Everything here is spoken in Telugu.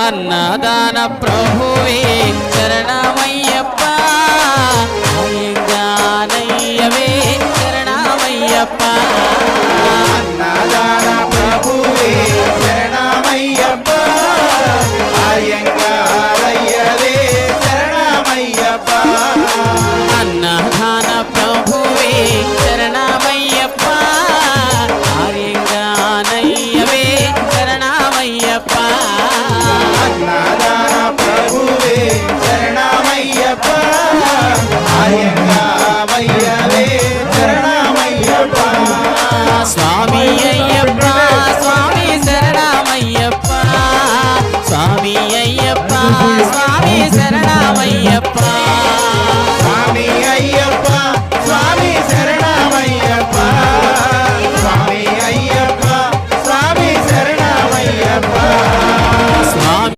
అన్నదాన ప్రభువే శరణమయ్యప్ప అయ్యంగారయ్యవే శరణమయ్యప్ప అన్నదాన ప్రభువే శరణమయ్యప్ప అయ్యంగారయ్యవే శరణమయ్యప్ప అన్నదాన ప్రభువే శరణమయ్యప్ప అయ్యంగారయ్యవే శరణమయ్యప్ప అన్నదాన ప్రభువే శరణమయ్యప్ప అయ్యంగారయ్యవే శరణమయ్యప్ప స్వామి అయ్యప్ప స్వామి శరణమయ్యప్ప స్వామి అయ్యప్ప